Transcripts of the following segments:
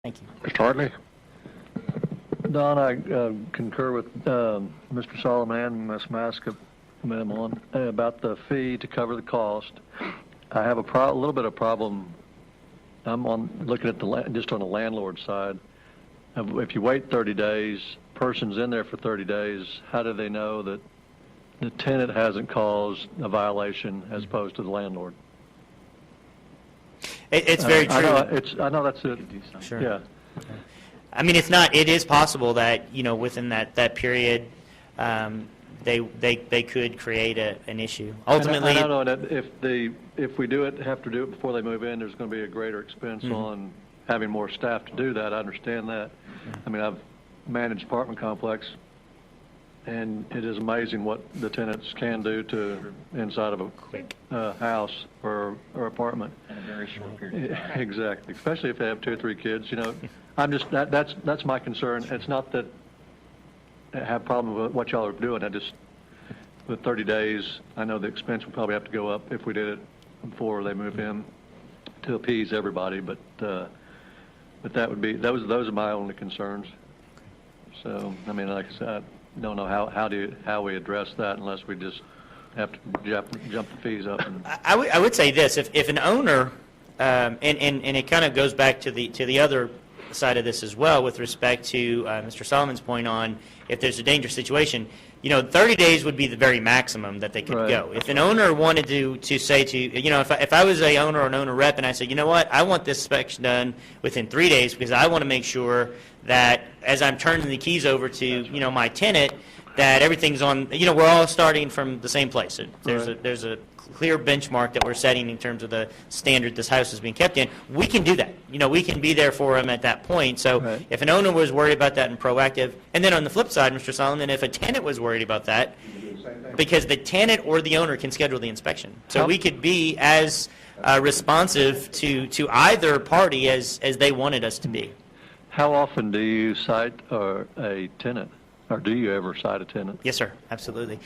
Thank you. Mr. Hartley? Don, I concur with Mr. Solomon and Ms. Maczka about the fee to cover the cost. I have a little bit of problem. I'm looking at just on the landlord side. If you wait 30 days, person's in there for 30 days, how do they know that the tenant hasn't caused a violation as opposed to the landlord? It's very true. I know that's it. Sure. Yeah. I mean, it's not. It is possible that within that period, they could create an issue. Ultimately, I know that if we have to do it before they move in, there's going to be a greater expense on having more staff to do that. I understand that. I mean, I've managed apartment complex, and it is amazing what the tenants can do to inside of a house or apartment. In a very short period of time. Exactly, especially if they have 2 or 3 kids. I'm just that's my concern. It's not that I have a problem with what y'all are doing. I just with 30 days, I know the expense would probably have to go up if we did it before they move in to appease everybody. But that would be those are my only concerns. So I mean, like I said, I don't know how we address that unless we just have to jump the fees up. I would say this: if an owner, and it kind of goes back to the other side of this as well, with respect to Mr. Solomon's point on if there's a dangerous situation, 30 days would be the very maximum that they could go. If an owner wanted to say if I was a owner or an owner rep and I said, you know what, I want this inspection done within 3 days because I want to make sure that as I'm turning the keys over to my tenant, that everything's on. We're all starting from the same place. There's a clear benchmark that we're setting in terms of the standard this house is being kept in. We can do that. We can be there for them at that point. So if an owner was worried about that and proactive, and then on the flip side, Mr. Solomon, if a tenant was worried about that, because the tenant or the owner can schedule the inspection. So we could be as responsive to either party as they wanted us to be. How often do you cite a tenant? Or do you ever cite a tenant? Yes, sir. Absolutely.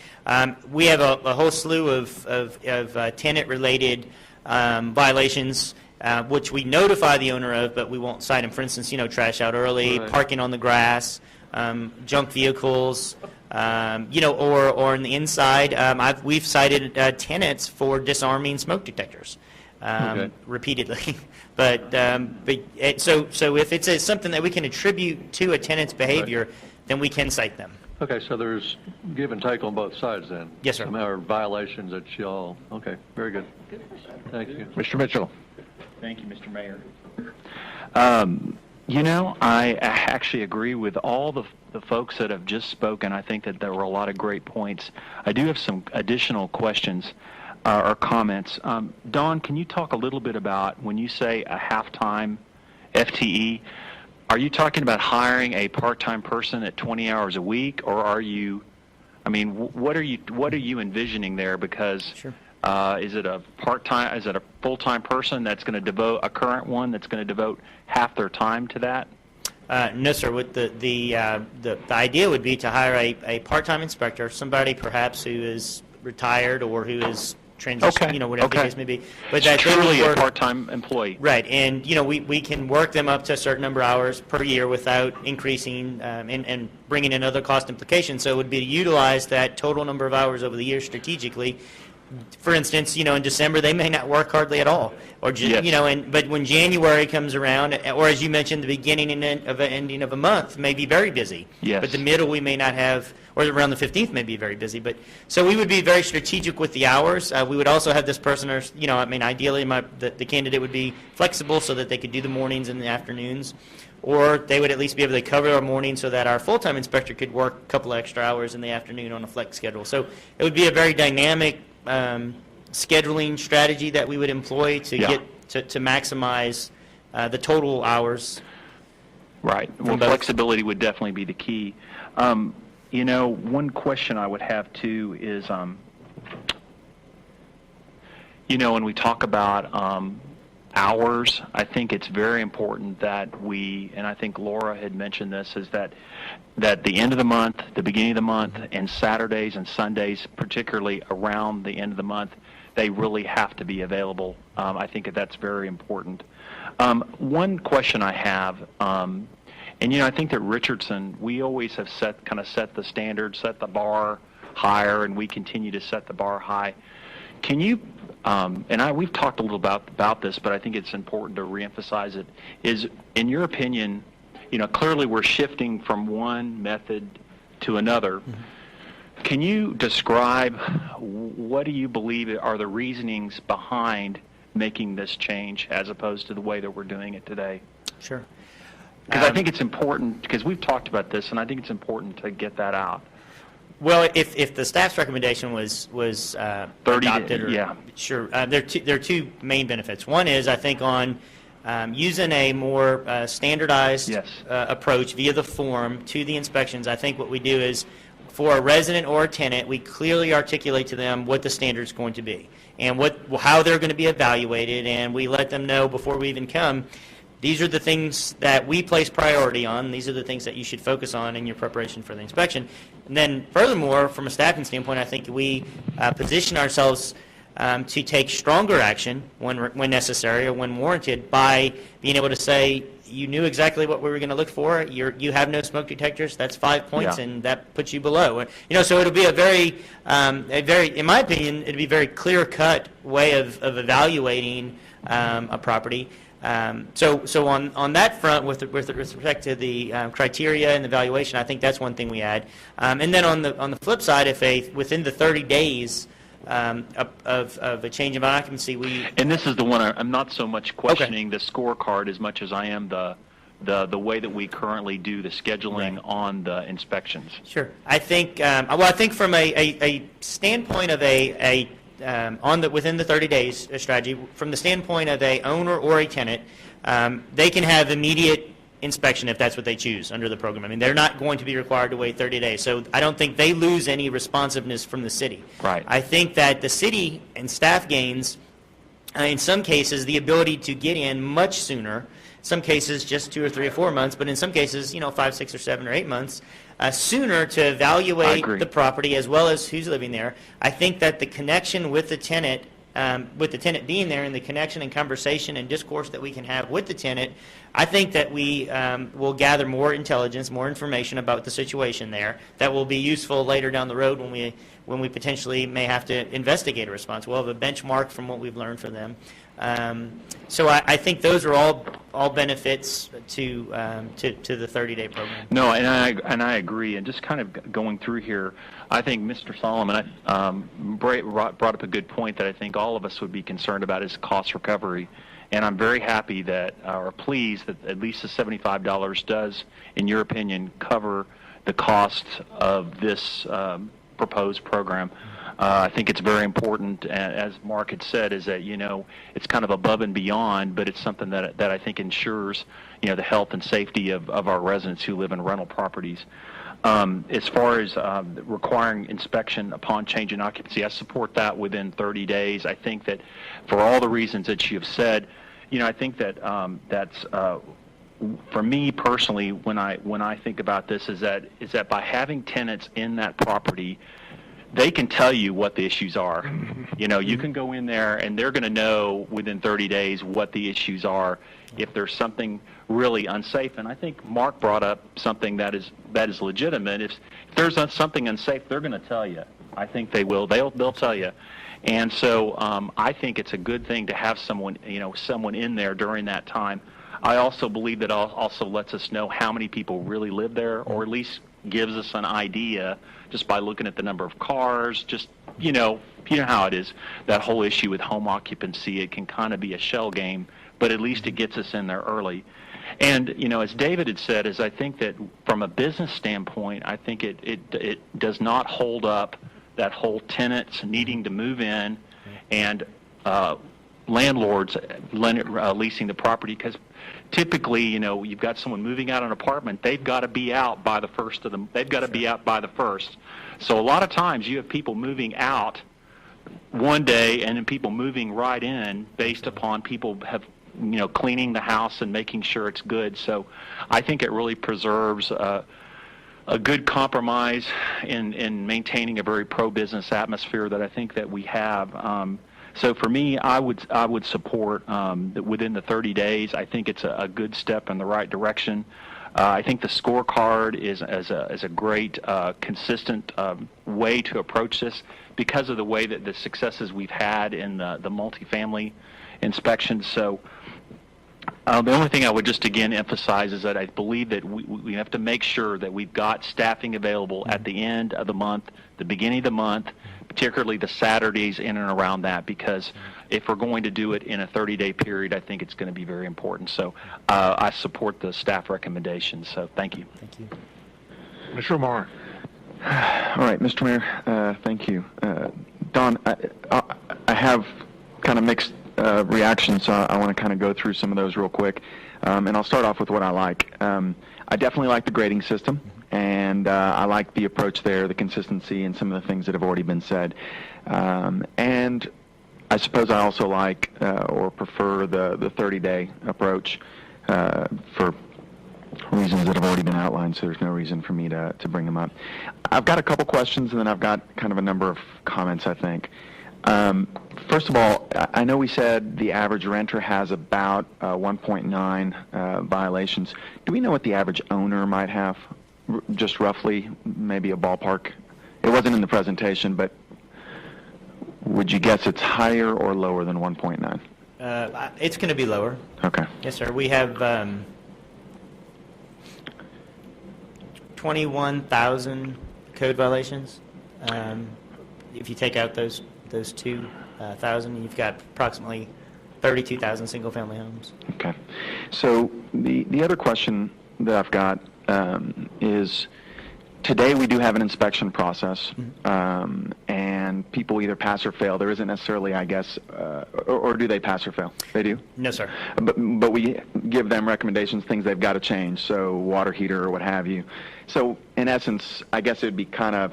We have a whole slew of tenant-related violations, which we notify the owner of, but we won't cite them. For instance, trash out early, parking on the grass, junk vehicles, or in the inside. We've cited tenants for disarming smoke detectors repeatedly. But so if it's something that we can attribute to a tenant's behavior, then we can cite them. Okay, so there's give and take on both sides then? Yes, sir. Some are violations that y'all, okay, very good. Thank you. Mr. Mitchell? Thank you, Mr. Mayor. I actually agree with all the folks that have just spoken. I think that there were a lot of great points. I do have some additional questions or comments. Don, can you talk a little bit about when you say a half-time FTE, are you talking about hiring a part-time person at 20 hours a week, or are you? I mean, what are you envisioning there? Because is it a part-time? Is it a full-time person that's going to devote a current one that's going to devote half their time to that? No, sir. With the idea would be to hire a part-time inspector, somebody perhaps who is retired or who is transition, whatever the case may be. But that truly a part-time employee. Right, and we can work them up to a certain number of hours per year without increasing and bringing in other cost implications. So it would be to utilize that total number of hours over the year strategically. For instance, in December they may not work hardly at all, or but when January comes around, or as you mentioned, the beginning and ending of a month may be very busy. Yes. But the middle we may not have, or around the 15th may be very busy. But so we would be very strategic with the hours. We would also have this person, or ideally the candidate would be flexible so that they could do the mornings and the afternoons, or they would at least be able to cover our morning so that our full-time inspector could work a couple of extra hours in the afternoon on a flex schedule. So it would be a very dynamic scheduling strategy that we would employ to get to maximize the total hours. Right. Well, flexibility would definitely be the key. One question I would have too is, when we talk about hours, I think it's very important that we, and I think Laura had mentioned this, is that the end of the month, the beginning of the month, and Saturdays and Sundays, particularly around the end of the month, they really have to be available. I think that's very important. One question I have, and I think that Richardson, we always have set the standard, set the bar higher, and we continue to set the bar high. Can you, we've talked a little about this, but I think it's important to reemphasize it, is, in your opinion, clearly we're shifting from one method to another. Mm-hmm. Can you describe what do you believe are the reasonings behind making this change as opposed to the way that we're doing it today? Sure. Because I think it's important, because we've talked about this, and I think it's important to get that out. Well, if the staff's recommendation was 30 adopted, yeah. Sure. There are two main benefits. One is, I think, on using a more standardized Yes. approach via the form to the inspections. I think what we do is, for a resident or a tenant, we clearly articulate to them what the standard is going to be and how they're going to be evaluated, and we let them know before we even come, these are the things that we place priority on. These are the things that you should focus on in your preparation for the inspection. And then furthermore, from a staffing standpoint, I think we position ourselves to take stronger action when necessary or when warranted by being able to say, you knew exactly what we were going to look for. You have no smoke detectors. That's 5 points, Yeah. and that puts you below. So it'll be a very, in my opinion, it'll be a very clear-cut way of evaluating a property. So on that front, with respect to the criteria and the valuation, I think that's one thing we add. And then on the flip side, if within the 30 days of a change of occupancy, and this is the one I'm not so much questioning the scorecard as much as I am the way that we currently do the scheduling Right. on the inspections. Sure. I think I think from a standpoint of within the 30 days strategy, from the standpoint of a owner or a tenant, they can have immediate inspection if that's what they choose under the program. I mean, they're not going to be required to wait 30 days. So I don't think they lose any responsiveness from the city. Right. I think that the city and staff gains, in some cases, the ability to get in much sooner. Some cases just 2 or 3 or 4 months, but in some cases, 5, 6, or 7 or 8 months sooner to evaluate the property as well as who's living there. I think that the connection with the tenant being there, and the connection and conversation and discourse that we can have with the tenant, I think that we will gather more intelligence, more information about the situation there that will be useful later down the road when we potentially may have to investigate a response. We'll have a benchmark from what we've learned from them. So I think those are all benefits to the 30-day program. No, and I agree. And just kind of going through here, I think Mr. Solomon brought up a good point that I think all of us would be concerned about is cost recovery. And I'm very happy or pleased that at least the $75 does, in your opinion, cover the cost of this proposed program. I think it's very important, as Mark had said, is that, it's kind of above and beyond, but it's something that I think ensures, the health and safety of our residents who live in rental properties. As far as requiring inspection upon change in occupancy, I support that within 30 days. I think that for all the reasons that you have said, I think that that's for me personally, when I think about this, is that by having tenants in that property, they can tell you what the issues are. You can go in there and they're going to know within 30 days what the issues are if there's something really unsafe. And I think Mark brought up something that is legitimate. If there's something unsafe, they're going to tell you. I think they will. They'll tell you. And so I think it's a good thing to have someone in there during that time. I also believe that also lets us know how many people really live there, or at least gives us an idea just by looking at the number of cars. Just you know how it is, that whole issue with home occupancy. It can kind of be a shell game, but at least it gets us in there early. And as David had said, is I think that from a business standpoint, I think it does not hold up that whole tenants needing to move in and landlords leasing the property, because typically, you've got someone moving out an apartment, they've got to be out by the first of them. They've got to be out by the first. So a lot of times you have people moving out one day and then people moving right in based upon people have cleaning the house and making sure it's good. So I think it really preserves a good compromise in maintaining a very pro-business atmosphere that I think that we have. So for me, I would support that within the 30 days. I think it's a good step in the right direction. I think the scorecard is a great, consistent way to approach this because of the way that the successes we've had in the multifamily inspections. So the only thing I would just again emphasize is that I believe that we have to make sure that we've got staffing available at the end of the month, the beginning of the month, particularly the Saturdays in and around that, because if we're going to do it in a 30-day period, I think it's going to be very important. So I support the staff recommendations. So thank you. Thank you. Mr. Omar. All right, Mr. Mayor, thank you. Don, I have kind of mixed reactions, so I want to kind of go through some of those real quick. And I'll start off with what I like. I definitely like the grading system, and I like the approach there, the consistency, and some of the things that have already been said. And I suppose I also like or prefer the 30-day approach for reasons that have already been outlined, so there's no reason for me to bring them up. I've got a couple questions, and then I've got kind of a number of comments, I think. First of all, I know we said the average renter has about 1.9 violations. Do we know what the average owner might have? Just roughly, maybe a ballpark? It wasn't in the presentation, but would you guess it's higher or lower than 1.9? It's going to be lower. Okay. Yes, sir. We have 21,000 code violations. If you take out those 2,000, you've got approximately 32,000 single-family homes. Okay. So the other question that I've got is, today we do have an inspection process, and people either pass or fail. There isn't necessarily, I guess, or do they pass or fail? They do? No, sir. But we give them recommendations, things they've got to change, so water heater or what have you. So in essence, I guess it would be kind of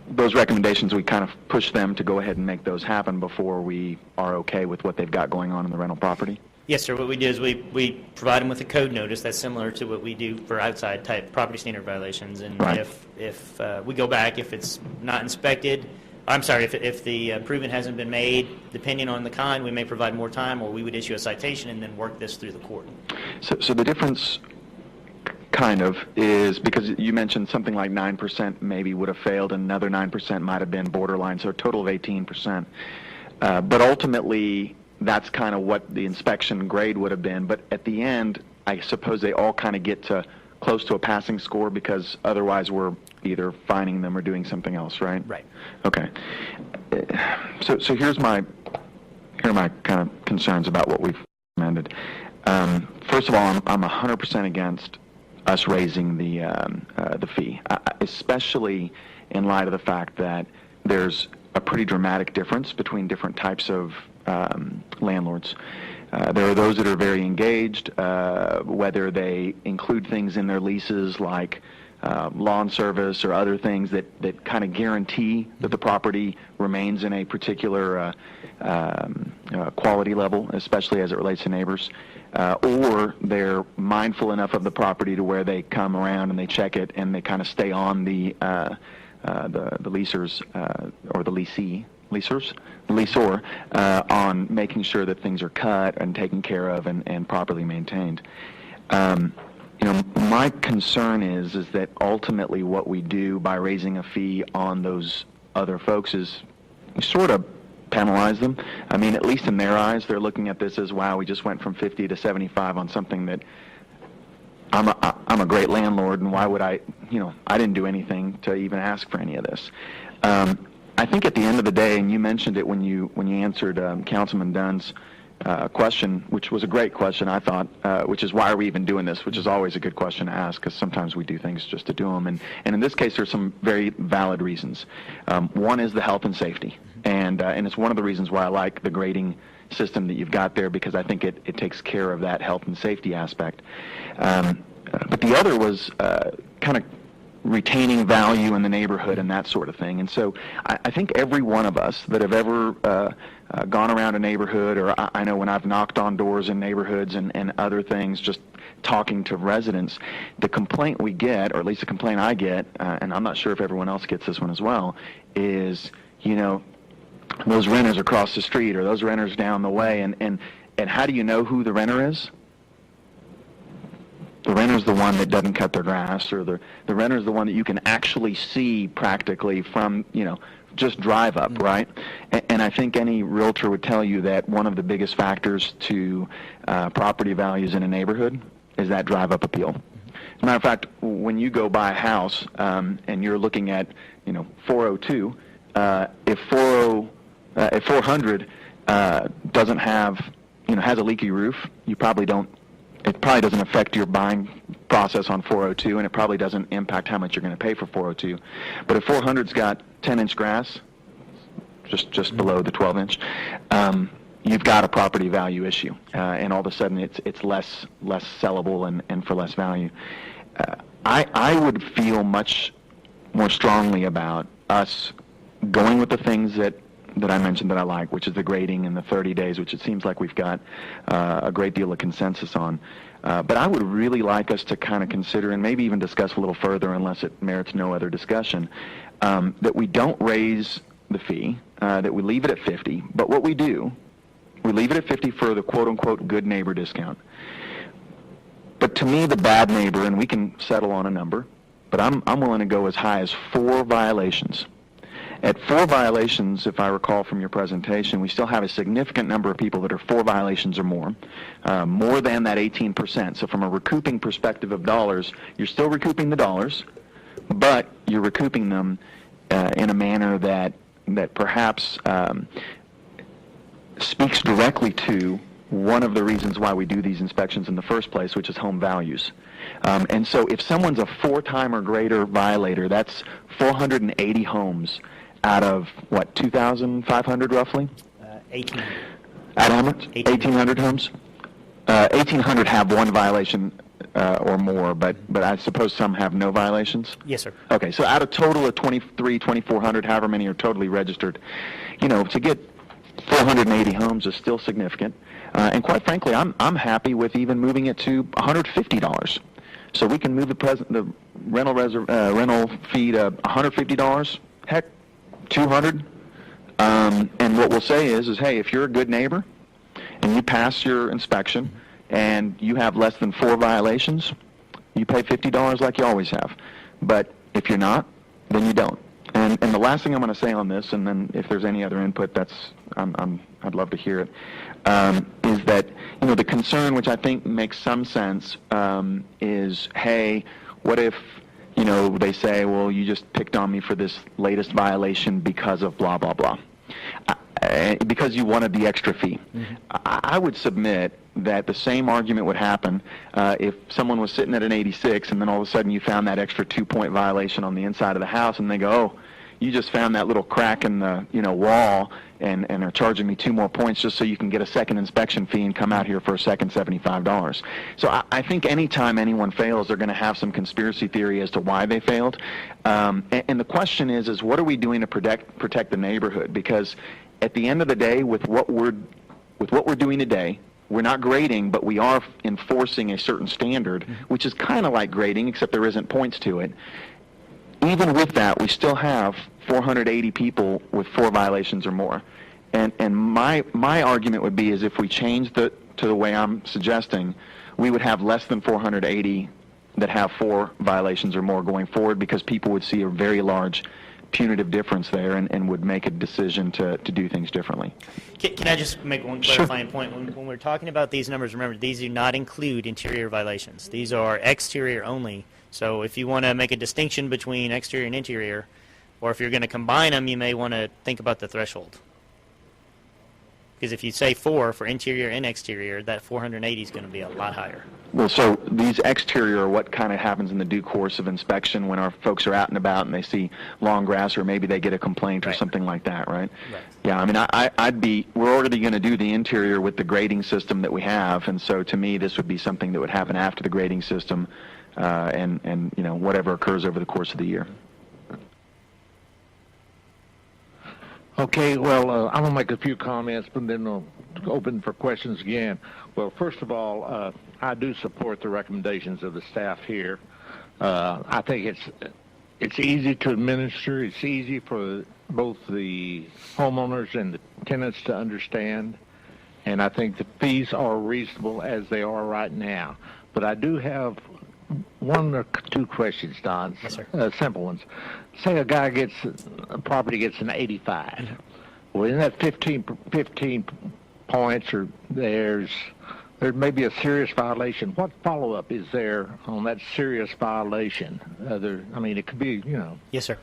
those recommendations, we kind of push them to go ahead and make those happen before we are okay with what they've got going on in the rental property? Yes, sir. What we do is we provide them with a code notice that's similar to what we do for outside type property standard violations. And right. if we go back, if it's not inspected, I'm sorry, if the improvement hasn't been made, depending on the kind, we may provide more time, or we would issue a citation and then work this through the court. So the difference kind of is, because you mentioned something like 9% maybe would have failed, and another 9% might have been borderline, so a total of 18%. But ultimately, that's kind of what the inspection grade would have been. But at the end, I suppose they all kind of get to close to a passing score, because otherwise we're either fining them or doing something else, right? Right. Okay. So here are my kind of concerns about what we've recommended. First of all, I'm 100% against us raising the fee, especially in light of the fact that there's a pretty dramatic difference between different types of landlords. There are those that are very engaged, whether they include things in their leases like lawn service or other things that kind of guarantee that the property remains in a particular quality level, especially as it relates to neighbors. Or they're mindful enough of the property to where they come around and they check it and they kind of stay on the leasers or the lessor on making sure that things are cut and taken care of and properly maintained. My concern is that ultimately what we do by raising a fee on those other folks is sort of penalize them. I mean, at least in their eyes, they're looking at this as, wow, we just went from 50 to 75 on something that I'm a great landlord, and why would I didn't do anything to even ask for any of this. I think at the end of the day, and you mentioned it when you answered Councilman Dunn's question, which was a great question, I thought, which is why are we even doing this, which is always a good question to ask, because sometimes we do things just to do them. And in this case, there's some very valid reasons. One is the health and safety. And it's one of the reasons why I like the grading system that you've got there, because I think it takes care of that health and safety aspect. But the other was kind of retaining value in the neighborhood and that sort of thing. And so I think every one of us that have ever gone around a neighborhood, or I know when I've knocked on doors in neighborhoods and other things, just talking to residents, the complaint we get, or at least the complaint I get, and I'm not sure if everyone else gets this one as well, is, those renters across the street or those renters down the way, and how do you know who the renter is? The renter's the one that doesn't cut their grass, or the renter's the one that you can actually see practically from, just drive up, right? And I think any realtor would tell you that one of the biggest factors to property values in a neighborhood is that drive-up appeal. As a matter of fact, when you go buy a house and you're looking at, 402, if 400 doesn't have, has a leaky roof, it probably doesn't affect your buying process on 402, and it probably doesn't impact how much you're going to pay for 402. But if 400's got 10-inch grass, just below the 12-inch, you've got a property value issue, and all of a sudden it's less sellable and for less value. I would feel much more strongly about us going with the things that I mentioned that I like, which is the grading and the 30 days, which it seems like we've got a great deal of consensus on. But I would really like us to kind of consider, and maybe even discuss a little further, unless it merits no other discussion, that we don't raise the fee, that we leave it at 50. But what we do, we leave it at 50 for the quote-unquote good neighbor discount. But to me, the bad neighbor, and we can settle on a number, but I'm willing to go as high as 4 violations. At 4 violations, if I recall from your presentation, we still have a significant number of people that are 4 violations or more than that 18%. So from a recouping perspective of dollars, you're still recouping the dollars, but you're recouping them in a manner that perhaps speaks directly to one of the reasons why we do these inspections in the first place, which is home values. And so if someone's a 4-time or greater violator, that's 480 homes out of, 2,500 roughly? 1,800. At how much? 1,800 homes? 1,800 have 1 violation or more, but I suppose some have no violations? Yes, sir. Okay, so out of total of 2,400, however many are totally registered, to get 480 homes is still significant. And quite frankly, I'm happy with even moving it to $150. So we can move the rental fee to $150. Heck, $200. And what we'll say is, hey, if you're a good neighbor and you pass your inspection and you have less than 4 violations, you pay $50 like you always have. But if you're not, then you don't. And the last thing I'm going to say on this, and then if there's any other input, I'd love to hear it, is that the concern, which I think makes some sense, is, hey, what if they say, well, you just picked on me for this latest violation because of blah blah blah, because you wanted the extra fee. Mm-hmm. I would submit that the same argument would happen if someone was sitting at an 86 and then all of a sudden you found that extra 2-point violation on the inside of the house, and they go, oh, you just found that little crack in the wall and are charging me 2 more points just so you can get a second inspection fee and come out here for a second $75. So I think anytime anyone fails, they're going to have some conspiracy theory as to why they failed. And the question is what are we doing to protect the neighborhood? Because at the end of the day, with what we're doing today, we're not grading, but we are enforcing a certain standard, which is kind of like grading, except there isn't points to it. Even with that, we still have 480 people with 4 violations or more. And my argument would be is if we change to the way I'm suggesting, we would have less than 480 that have 4 violations or more going forward, because people would see a very large punitive difference there and would make a decision to do things differently. Can I just make one clarifying point? When we're talking about these numbers, remember, these do not include interior violations. These are exterior only. So if you want to make a distinction between exterior and interior, or if you're going to combine them, you may want to think about the threshold. Because if you say 4 for interior and exterior, that 480 is going to be a lot higher. Well, so these exterior are what kind of happens in the due course of inspection when our folks are out and about and they see long grass, or maybe they get a complaint or something like that, right? Right. Yeah, I mean, we're already going to do the interior with the grading system that we have, and so to me this would be something that would happen after the grading system and whatever occurs over the course of the year. Okay, well, I'm going to make a few comments, but then I'll open for questions again. Well, first of all, I do support the recommendations of the staff here. I think it's easy to administer. It's easy for both the homeowners and the tenants to understand. And I think the fees are reasonable as they are right now. But I do have one or two questions, Don. Yes, sir. Simple ones. Say a property gets an 85. Well, in that 15 points, or there may be a serious violation. What follow-up is there on that serious violation? It could be, Yes, sir.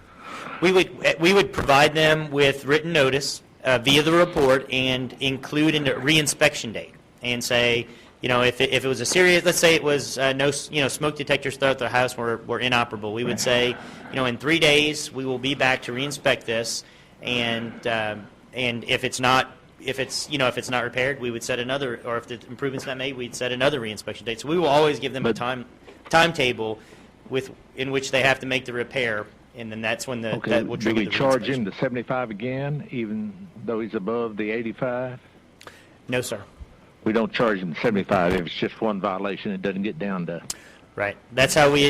We would provide them with written notice via the report and include a reinspection date and say, if it was a serious, let's say it was no smoke detectors throughout the house were inoperable, we would say, in 3 days we will be back to reinspect this, and if it's not repaired, we would set another, or if the improvement's not made, we'd set another reinspection date. So we will always give them a timetable in which they have to make the repair, and then that's when that will trigger the reinspection. Do we charge him the 75 again, even though he's above the 85? No, sir. We don't charge him 75 if it's just one violation. It doesn't get down to. Right. That's how we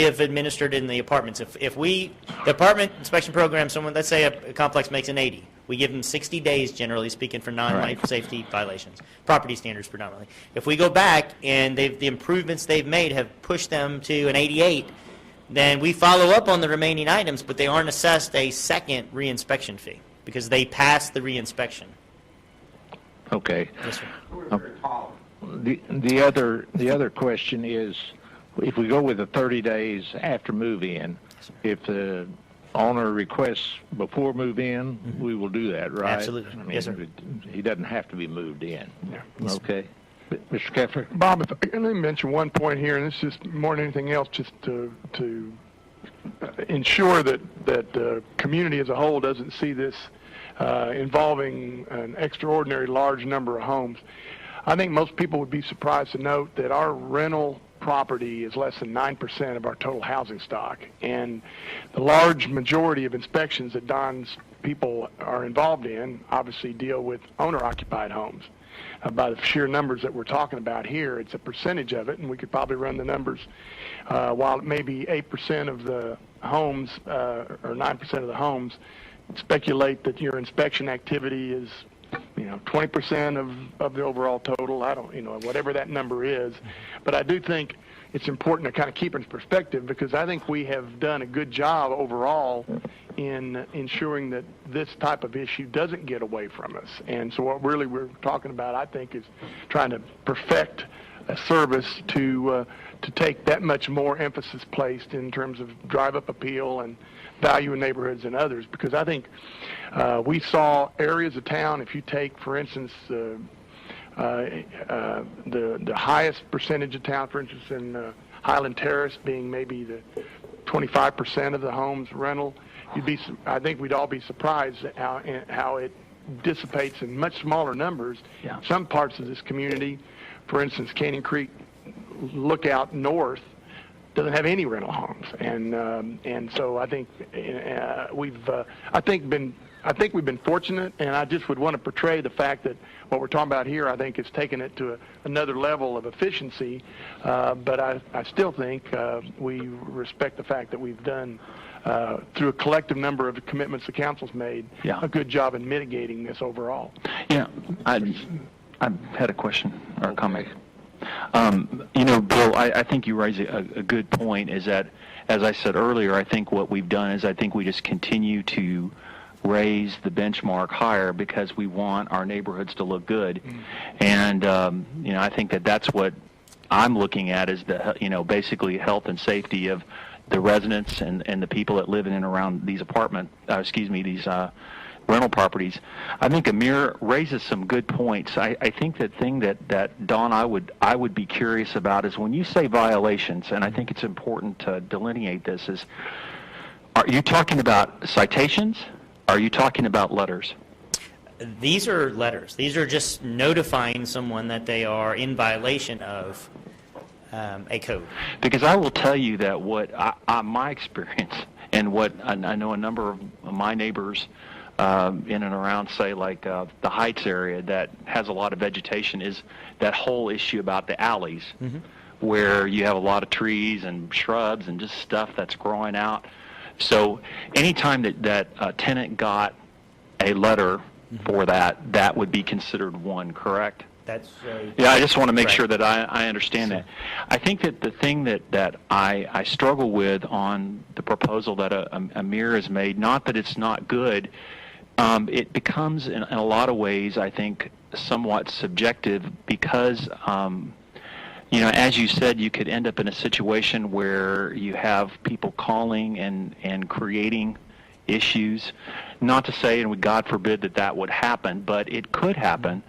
have administered in the apartments. If the apartment inspection program, let's say a complex makes an 80, we give them 60 days, generally speaking, for non-life safety violations, property standards predominantly. If we go back and the improvements they've made have pushed them to an 88, then we follow up on the remaining items, but they aren't assessed a second reinspection fee because they passed the reinspection. Okay. Yes, sir. The other question is, if we go with the 30 days after move-in, if the owner requests before move-in, we will do that, right? Absolutely. Yes, sir. He doesn't have to be moved in. Yeah. Yes, Okay. Mr. Keffler? Bob, if I can mention one point here, and this is more than anything else, just to ensure that the community as a whole doesn't see this involving an extraordinary large number of homes. I think most people would be surprised to note that our rental property is less than 9% of our total housing stock, and the large majority of inspections that Don's people are involved in obviously deal with owner-occupied homes. By the sheer numbers that we're talking about here, it's a percentage of it, and we could probably run the numbers. While it may be 8% of the homes or 9% of the homes, speculate that your inspection activity is 20% of the overall total. I don't, whatever that number is. But I do think it's important to kind of keep it in perspective, because I think we have done a good job overall in ensuring that this type of issue doesn't get away from us. And so what really we're talking about, I think, is trying to perfect a service to take that much more emphasis placed in terms of drive-up appeal and value in neighborhoods and others, because I think we saw areas of town, if you take, for instance, the highest percentage of town, for instance, in Highland Terrace being maybe the 25% of the homes rental, I think we'd all be surprised at how it dissipates in much smaller numbers. Yeah. Some parts of this community, for instance, Canyon Creek Lookout North, doesn't have any rental homes, and so I think we've been fortunate, and I just would want to portray the fact that what we're talking about here, I think, is taking it to another level of efficiency. But I still think we respect the fact that we've done, through a collective number of commitments the council's made, a good job in mitigating this overall. Yeah, I had a question or a comment. Bill, I think you raise a good point, is that, as I said earlier, I think what we've done is I think we just continue to raise the benchmark higher because we want our neighborhoods to look good. And, I think that's what I'm looking at, is basically health and safety of the residents and the people that live in and around these rental properties. I think Amir raises some good points. I think the thing that Don, I would be curious about is when you say violations, and I think it's important to delineate this, is, are you talking about citations? Are you talking about letters? These are letters. These are just notifying someone that they are in violation of a code. Because I will tell you that what my experience and what I know a number of my neighbors in and around, say, like the Heights area that has a lot of vegetation, is that whole issue about the alleys, where you have a lot of trees and shrubs and just stuff that's growing out. So anytime that a tenant got a letter for that would be considered one, correct? That's Yeah, I just want to make correct. sure that I understand that. I think that the thing that I struggle with on the proposal that Amir has made, not that it's not good, it becomes in a lot of ways, I think, somewhat subjective because, as you said, you could end up in a situation where you have people calling and creating issues. Not to say, and God forbid that would happen, but it could happen.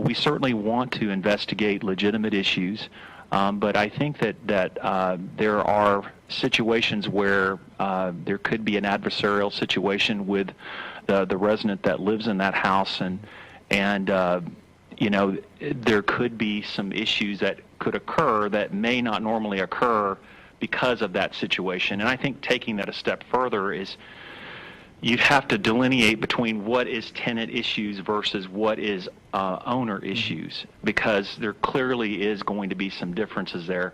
We certainly want to investigate legitimate issues, but I think that there are situations where there could be an adversarial situation with the resident that lives in that house, and there could be some issues that could occur that may not normally occur because of that situation. And I think taking that a step further is you'd have to delineate between what is tenant issues versus what is owner issues, because there clearly is going to be some differences there.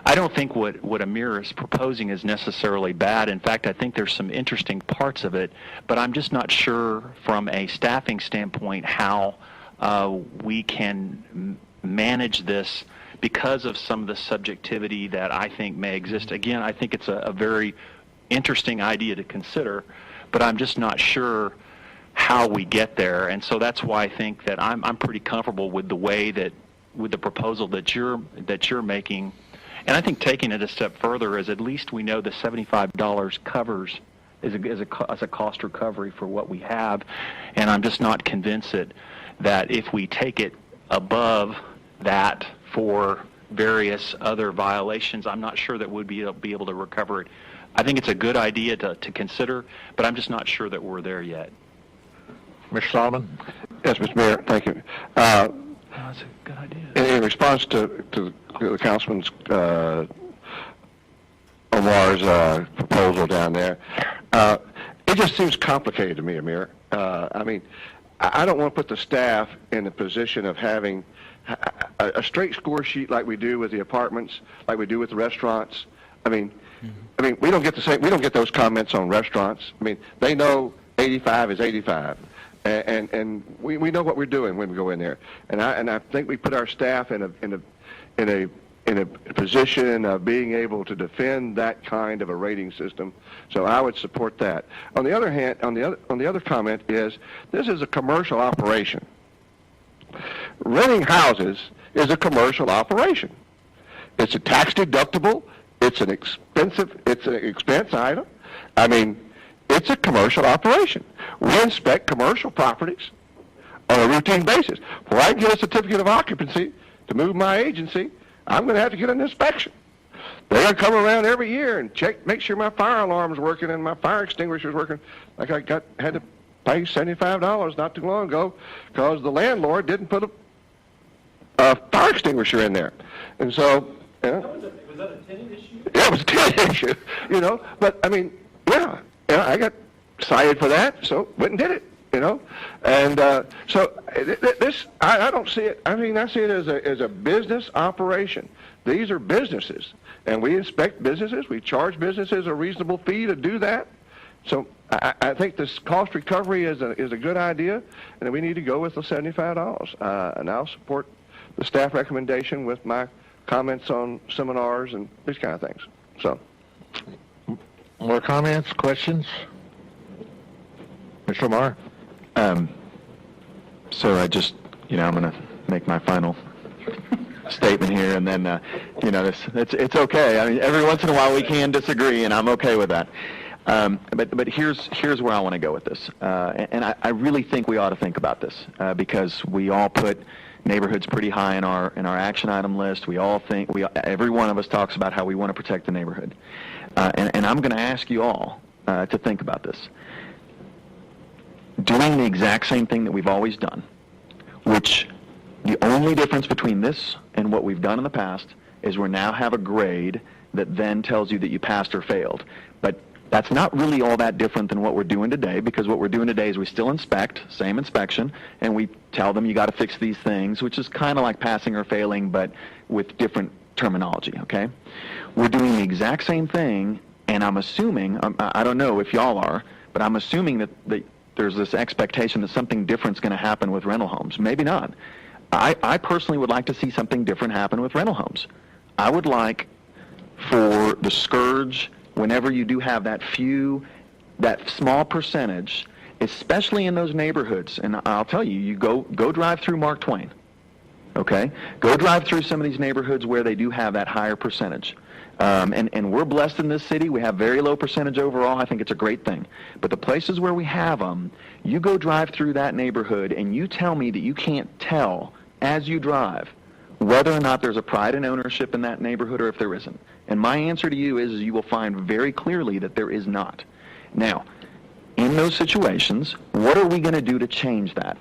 I don't think what Amir is proposing is necessarily bad. In fact, I think there's some interesting parts of it, but I'm just not sure from a staffing standpoint how we can manage this because of some of the subjectivity that I think may exist. Again, I think it's a very interesting idea to consider, but I'm just not sure how we get there. And so that's why I think that I'm pretty comfortable with the way with the proposal that you're making. And I think taking it a step further is at least we know the $75 covers as a cost recovery for what we have. And I'm just not convinced that if we take it above that for various other violations, I'm not sure that we'd be able to recover it. I think it's a good idea to consider, but I'm just not sure that we're there yet. Mr. Solomon? Yes, Mr. Mayor, thank you. That's a good idea. In response to the Councilman's Omar's proposal down there, it just seems complicated to me, Amir. I don't want to put the staff in the position of having a straight score sheet like we do with the apartments, like we do with the restaurants. We don't get the same. We don't get those comments on restaurants. They know 85 is 85, and we know what we're doing when we go in there. And I think we put our staff in a position of being able to defend that kind of a rating system. So I would support that. On the other hand, on the other comment is this is a commercial operation. Renting houses is a commercial operation. It's a tax deductible. It's an expense item. It's a commercial operation. We inspect commercial properties on a routine basis. Before I can get a certificate of occupancy to move my agency, I'm going to have to get an inspection. They're going to come around every year and make sure my fire alarm's working and my fire extinguisher's working. Like I had to pay $75 not too long ago because the landlord didn't put a fire extinguisher in there. And so, Was that a tenant issue? Yeah, it was a tenant issue, But, I got cited for that, so went and did it, And this, I don't see it, I see it as a business operation. These are businesses, and we inspect businesses. We charge businesses a reasonable fee to do that. So I think this cost recovery is a good idea, and we need to go with the $75. And I'll support the staff recommendation with my comments on seminars and these kind of things. So, More comments, questions? Mr. Omar? So I just, I'm going to make my final statement here, and then, it's okay. Every once in a while we can disagree, and I'm okay with that. But here's where I want to go with this, and I really think we ought to think about this because we all put neighborhoods pretty high in our action item list. We all think every one of us talks about how we want to protect the neighborhood, and I'm going to ask you all to think about this. Doing the exact same thing that we've always done, which the only difference between this and what we've done in the past is we now have a grade that then tells you that you passed or failed. But that's not really all that different than what we're doing today, because what we're doing today is we still inspect, same inspection, and we tell them you got to fix these things, which is kind of like passing or failing, but with different terminology, okay? We're doing the exact same thing, and I'm assuming, I don't know if y'all are, but I'm assuming that there's this expectation that something different is going to happen with rental homes. Maybe not. I personally would like to see something different happen with rental homes. I would like for the scourge, whenever you do have that small percentage, especially in those neighborhoods, and I'll tell you, you go drive through Mark Twain, okay? Go drive through some of these neighborhoods where they do have that higher percentage. And we're blessed in this city. We have very low percentage overall. I think it's a great thing. But the places where we have them, you go drive through that neighborhood and you tell me that you can't tell as you drive whether or not there's a pride in ownership in that neighborhood or if there isn't. And my answer to you is you will find very clearly that there is not. Now, in those situations, what are we going to do to change that?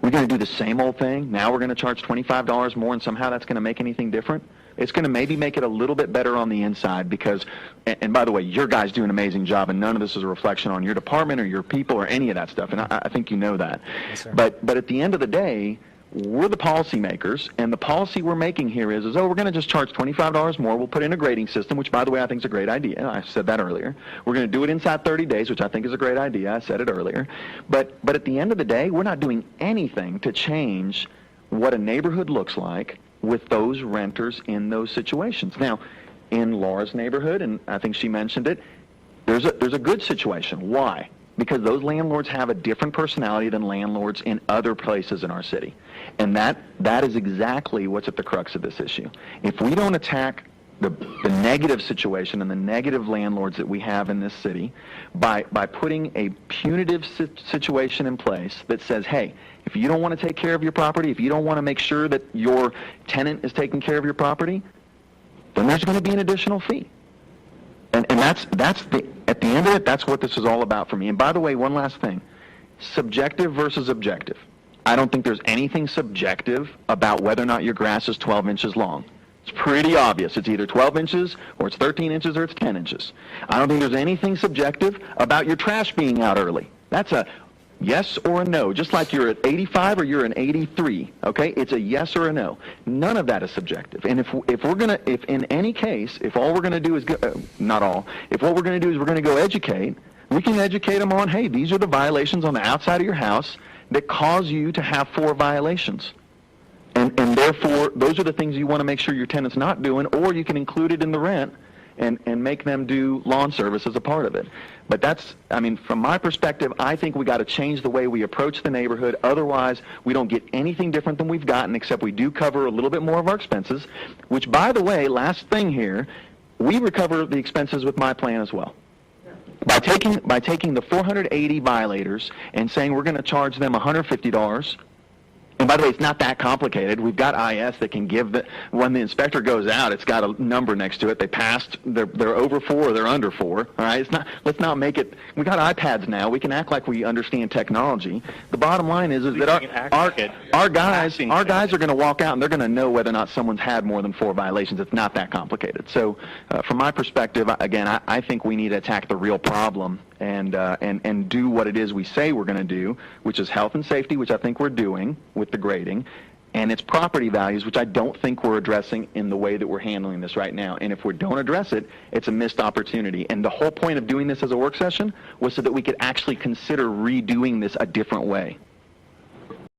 We're going to do the same old thing. Now we're going to charge $25 more and somehow that's going to make anything different? It's going to maybe make it a little bit better on the inside because, and by the way, your guys do an amazing job, and none of this is a reflection on your department or your people or any of that stuff, and I think you know that. Yes, sir. But at the end of the day, we're the policymakers, and the policy we're making here is we're going to just charge $25 more. We'll put in a grading system, which, by the way, I think is a great idea. I said that earlier. We're going to do it inside 30 days, which I think is a great idea. I said it earlier. But at the end of the day, we're not doing anything to change what a neighborhood looks like with those renters in those situations. Now, in Laura's neighborhood, and I think she mentioned it, there's a good situation. Why? Because those landlords have a different personality than landlords in other places in our city. And that is exactly what's at the crux of this issue. If we don't attack the negative situation and the negative landlords that we have in this city by putting a punitive situation in place that says, hey, if you don't want to take care of your property, if you don't want to make sure that your tenant is taking care of your property, then there's going to be an additional fee. And at the end of it, that's what this is all about for me. And by the way, one last thing, subjective versus objective. I don't think there's anything subjective about whether or not your grass is 12 inches long. It's pretty obvious. It's either 12 inches, or it's 13 inches, or it's 10 inches. I don't think there's anything subjective about your trash being out early. That's a yes or a no, just like you're at 85 or you're an 83, okay? It's a yes or a no. None of that is subjective. And if in any case, if all we're going to do is, not all, if what we're going to do is we're going to go educate, we can educate them on, hey, these are the violations on the outside of your house that cause you to have 4 violations. And therefore, those are the things you want to make sure your tenant's not doing, or you can include it in the rent and make them do lawn service as a part of it. But from my perspective, I think we got to change the way we approach the neighborhood. Otherwise, we don't get anything different than we've gotten, except we do cover a little bit more of our expenses, which, by the way, last thing here, we recover the expenses with my plan as well. By taking the 480 violators and saying we're going to charge them $150, and by the way, it's not that complicated. We've got IS that can give when the inspector goes out, it's got a number next to it. They passed, they're over 4 or they're under 4. All right, let's not make it. We got iPads now. We can act like we understand technology. The bottom line is that our guys are going to walk out and they're going to know whether or not someone's had more than 4 violations. It's not that complicated. So, from my perspective, again, I think we need to attack the real problem and do what it is we say we're going to do, which is health and safety, which I think we're doing with the grading, and it's property values, which I don't think we're addressing in the way that we're handling this right now. And if we don't address it, it's a missed opportunity. And the whole point of doing this as a work session was so that we could actually consider redoing this a different way.